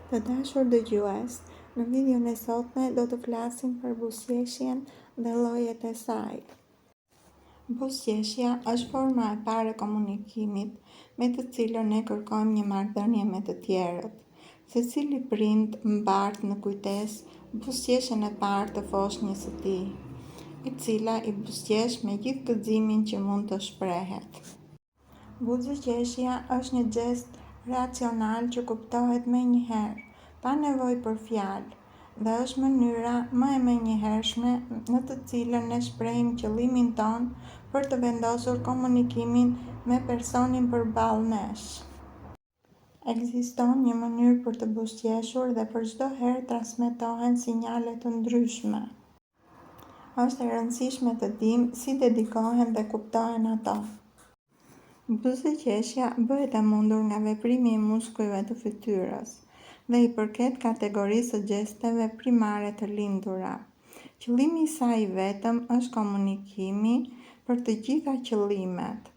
Të dashur dëgjues, në videon e sotme do të flasim për buzëqeshjen dhe llojet e saj. Buzëqeshja është forma e parë e komunikimit me të cilën ne kërkojmë një marrëdhënie me të tjerët. Secili prind mbart në kujtesë buzëqeshjen e parë të foshnjës së tij, e cila i buzëqesh me gjithë gëzimin që mund të shprehet. Buzëqeshja është një gest racional që kuptohet menjëherë, pa nevojë për fjalë, dhe është mënyra më e menjëhershme në të cilën ne shprehim qëllimin ton për të vendosur komunikimin me personin përballë nesh. Ekziston një mënyrë për të buzëqeshur dhe për çdo herë transmetohen sinjale të ndryshme. Është e rëndësishme të dimë si dedikohen dhe kuptohen ato. Buzëqeshja bëhet e mundur nga veprimi i muskujve të fytyrës dhe i përket kategorisë së gjesteve primare të lindura. Qëllimi i saj i vetëm është komunikimi për të gjitha qëllimet.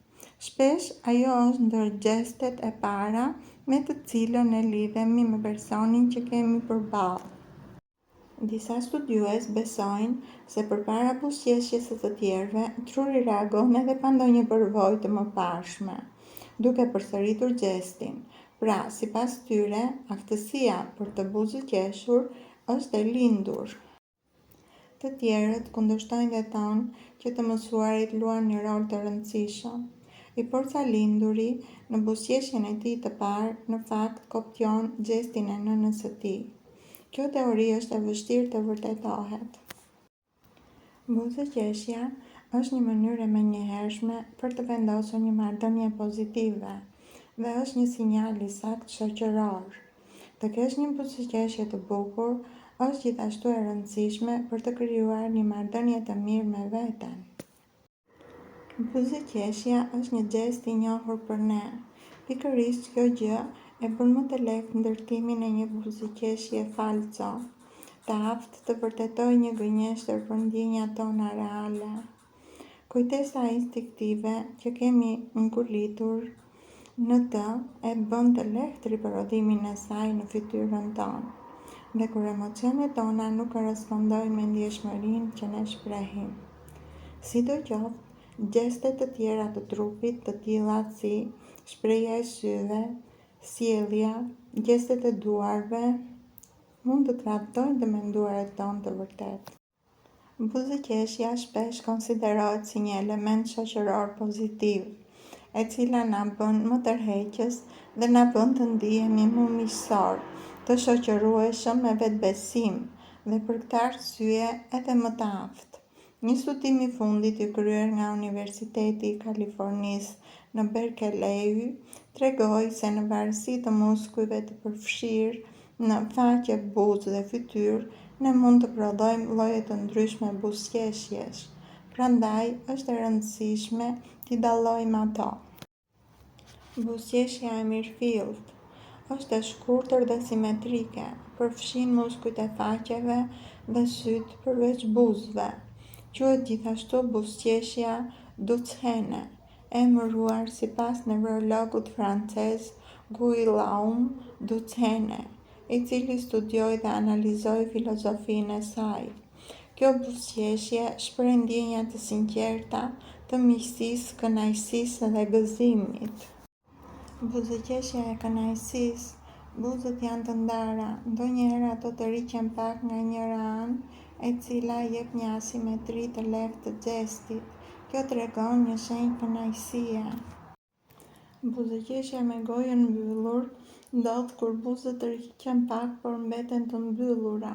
Shpesh ajo është ndër gjestet e para me të cilën ne lidhemi me personin që kemi përballë. Disa studiues besojnë se përpara buzëqeshjes së të tjerëve, truri reagon edhe pa ndonjë përvojë të mëparshme, duke përsëritur gestin. Pra, sipas tyre, aftësia për të buzëqeshur është e lindur. Të tjerët kundërshtojnë dhe thonë që të mësuarit luajnë një rol të rëndësishëm. I forca linduri në buzëqeshjen e tij të parë, në fakt kopjon gestin e nënës së tij. Kjo teori është e vështirë të vërtetohet. Buzëqeshja është një mënyrë e menjëhershme për të vendosur një marrëdhënie pozitive dhe është një sinjal i saktë shoqëror. Të kesh një buzëqeshje të bukur është gjithashtu e rëndësishme për të krijuar një marrëdhënie të mirë me veten. Buzëqeshja është një gest i njohur për ne. Pikërisht kjo gjë e bën më të lehtë ndërtimin e një buzëqeshje falco, të aftë të vërtetojë një gënjeshtër për ndjenjat tona reale. Kujtesa instinktive që kemi ngullitur në të e bën të lehtë riprodhimin e saj në fytyrën tonë. Dhe kur emocionet tona nuk korrespondojnë me ndjeshmërinë që ne shprehim. Sidoqoftë, gjestet të tjera të trupit, të tilla si shprehja e syve, sjellja, gjestet e duarve, mund të tradhtojnë të menduarit tonë të vërtetë. Buzëqeshja shpesh konsiderohet si një element shoqëror pozitiv, e cila na bën më tërheqës dhe na bën të ndihemi më miqësor, të shoqërueshëm me vetbesim dhe për këtë arsye edhe më të aftë. Një studim i fundit i kryer nga Universiteti i Kalifornisë në Berkeley tregoi se në varësi të muskujve të përfshirë në faqe, buzë dhe fytyrë, ne mund të prodhojmë lloje të ndryshme buzëqeshjesh. Prandaj është e rëndësishme t'i dallojmë ato. Buzëqeshja e mirëfillt është e shkurtër dhe simetrike, përfshin muskujt e faqeve dhe sytë përveç buzëve. Quhet gjithashtu buzëqeshja duchenne, emëruar sipas neurologut francez Guillaume Duchenne, i cili studioi dhe analizoi filozofinë e saj. Kjo buzëqeshje shpreh ndjenja të sinqerta, të miqësisë, kënaqësisë dhe gëzimit. Buzëqeshja e kënaqësisë, buzët janë të ndara, ndonjëherë ato të riqen pak nga njëra anë, e cila jep një asimetri të lehtë të gestit. Kjo tregon një shenjë kënaqësie. Buzëqeshja me gojën mbyllur ndodh kur buzët rriqen pak por mbeten të mbyllura.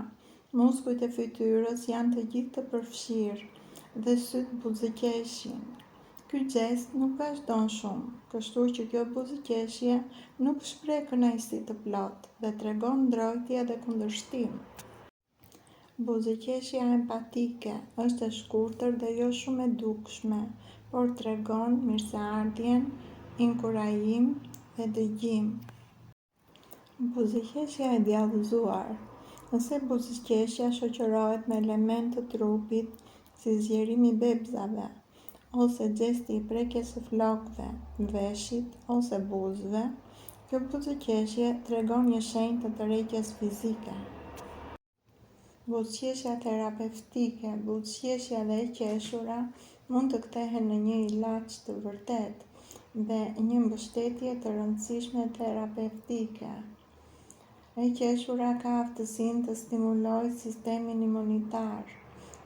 Muskujt e fytyrës janë të gjithë të përfshirë dhe sytë buzëqeshin. Ky gest nuk vazhdon shumë, kështu që kjo buzëqeshje nuk shpreh kënaqësi të plotë dhe tregon ndrojtje dhe kundërshtim. Buzëqeshja empatike është e shkurtër dhe jo shumë e dukshme, por tregon mirëseardhjen, inkurajim dhe dëgjim. Buzëqeshja e djallëzuar. Nëse buzëqeshja shoqërohet me elemente të trupit si zgjerimi i bebzave, ose gjesti i prekjes së flokëve, veshit ose buzëve, Kjo buzëqeshje tregon një shenjë të tërheqjes fizike. Buzëqeshja terapeutike, buzëqeshja dhe e qeshura mund të kthehen në një ilaç të vërtet dhe një mbështetje të rëndësishme terapeutike. E qeshura ka aftësinë të stimulojë sistemin imunitar,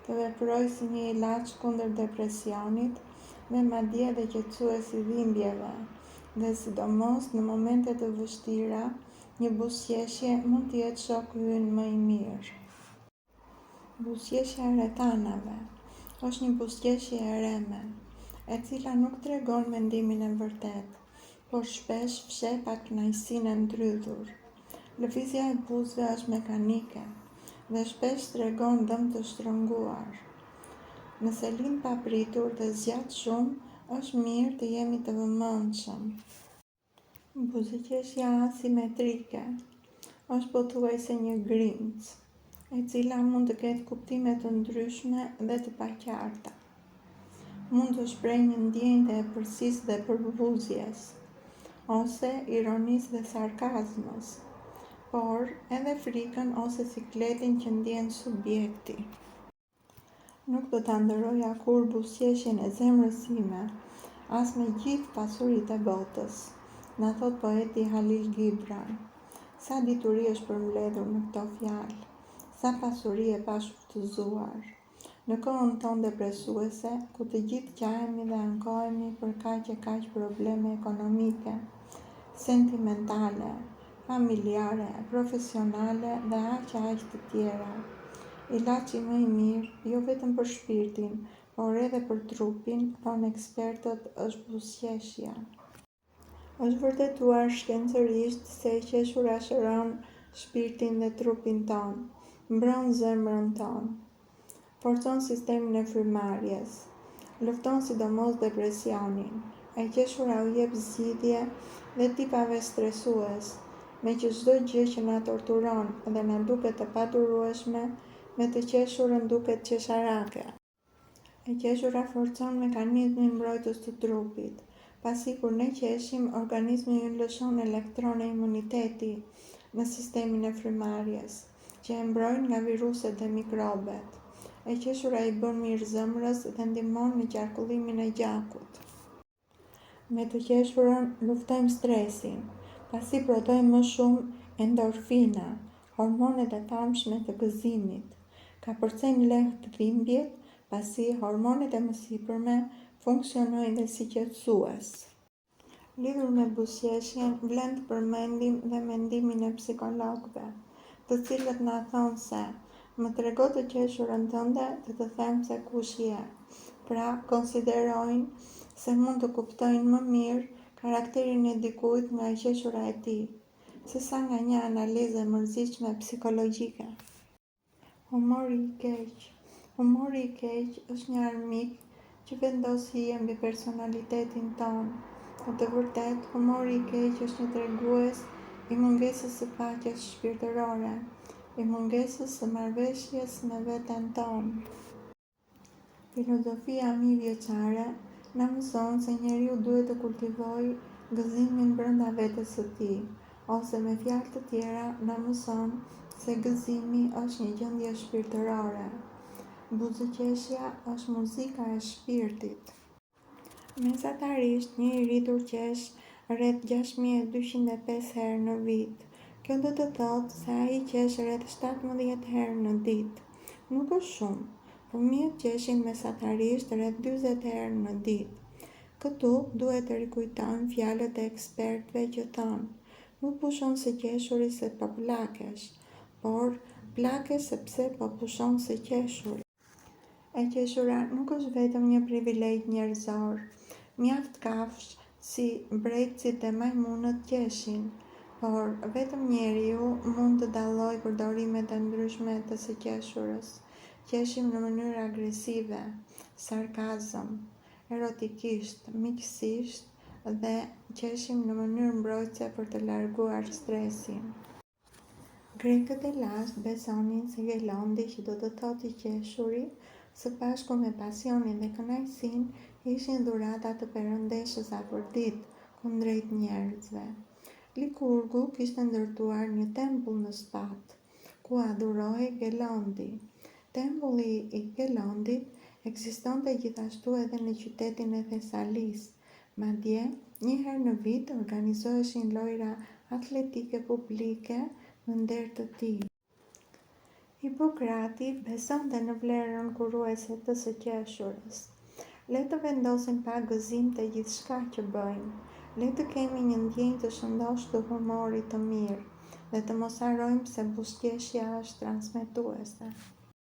të veprojë si një ilaç kundër depresionit dhe madje edhe qetësuesi dhimbjeve, dhe sidomos në momente të vështira, një buzëqeshje mund të jetë shoku ynë më i mirë. Buzëqeshja e retanave është një buzëqeshje e reme, e cila nuk tregon mendimin e vërtet, por shpesh fshet pakënaqësinë e ndrydhur. Lëvizja e buzëve është mekanike dhe shpesh tregon dëm të shtrënguar. Nëse lind papritur dhe zgjat shumë, është mirë të jemi të vëmendshëm. Buzëqeshja asimetrike është pothuajse një grimcë, e cila mund të ketë kuptime të ndryshme dhe të paqarta. Mund të shprehë një ndjenjë të epërsisë dhe përbuzjes, ose ironisë dhe sarkazmës, por edhe frikën ose sikletin që ndjen subjekti. Nuk do ta ndëroja kur buzëqeshjen e zemrës time, as me gjithë pasuritë e botës, na thot poeti Halil Gibran. Sa dituri është përmbledhur në këto fjalë, sa pasuri e pashfrytëzuar. Në kohën tonë depresuese, ku të gjithë qahemi dhe ankohemi për kaq e kaq probleme ekonomike, sentimentale, familjare, profesionale dhe aq të tjera. Ilaçi më i mirë, jo vetëm për shpirtin, por edhe për trupin, thonë ekspertët, është buzëqeshja. Është vërtetuar shkencërisht se e qeshura shëron shpirtin dhe trupin ton, mbron zemrën ton, forcon sistemin e frymarrjes, lufton sidomos depresionin. E qeshura u jep zgjidhje dhe tipave stresues, me që çdo gjë që na torturon dhe na duket e padurueshme, me të qeshurën duket qesharake. E qeshura forcon mekanizmin mbrojtës të trupit, pasi kur ne qeshim, organizmi ynë lëshon elektrone imuniteti në sistemin e frymarrjes, që e mbrojnë nga viruset dhe mikrobet. E qeshura i bën mirë zemrës dhe ndihmon në qarkullimin e gjakut. Me të qeshurën luftojmë stresin, pasi prodhojmë më shumë endorfina, hormonet e famshme të gëzimit. Ka përcejnë lehtë dhimbjet, pasi hormonet e mësipërme funksionojnë dhe si qetësues. Lidhur me buzëqeshjen, vlen të përmendim dhe mendimin e psikologëve, të cilët na thonë se më trego të qeshurën tënde të them se kush je. Pra, konsiderojnë se mund të kuptojnë më mirë karakterin e dikujt nga e qeshura e tij, sesa nga një analizë e mërzitshme psikologjike. Humori i keq. Humori i keq është një armik që vendos hije mbi personalitetin ton. Në të vërtetë, humori i keq është një tregues i mungesës së paqes shpirtërore, i mungesës së marrëveshjes me veten tonë. Filozofia mijëvjeçare na mëson se njeriu duhet të kultivojë gëzimin brenda vetes së tij, ose me fjalë të tjera na mëson se gëzimi është një gjendje shpirtërore. Buzëqeshja është muzika e shpirtit. Mesatarisht, një i rritur qesh rreth 6205 herë në vit. Kjo do të thotë se ai qesh rreth 17 herë në ditë. Nuk është shumë. Fëmijët qeshin mesatarisht rreth 40 herë në ditë. Këtu duhet të rikujtojmë fjalët e ekspertëve që thonë: nuk pushon se qeshuri se po plakesh, por plakesh sepse po pushon se qeshuri. E qeshura nuk është vetëm një privilegj njerëzor. Mjaft kafshë si brecit dhe majmunët qeshin, por vetëm njeriu mund të dallojë përdorimet e ndryshme të së qeshurës. Qeshim në mënyrë agresive, sarkazëm, erotikisht, miqësisht dhe qeshim në mënyrë mbrojtëse për të larguar stresin. Grekët e lashtë besonin se Gelondi, që do të thotë i qeshuri, së bashku me pasionin dhe kënaqësinë, ishin dhurata të perëndeshës afërdit kundrejt njerëzve. Likurgu kishte ndërtuar një tempull në Spat, ku adhurohej Gelondi. Tempulli i Gelondit ekzistonte gjithashtu edhe në qytetin e Thesalis. Madje, një herë në vit organizoheshin lojra atletike publike në nder të tij. Hipokrati besonte në vlerën kuruese të së qeshurës. Le të vendosim pa gëzim te gjithçka që bëjmë. Le të kemi një ndjenjë të shëndosh të humorit të mirë dhe të mos harrojmë se buzëqeshja është transmetuese.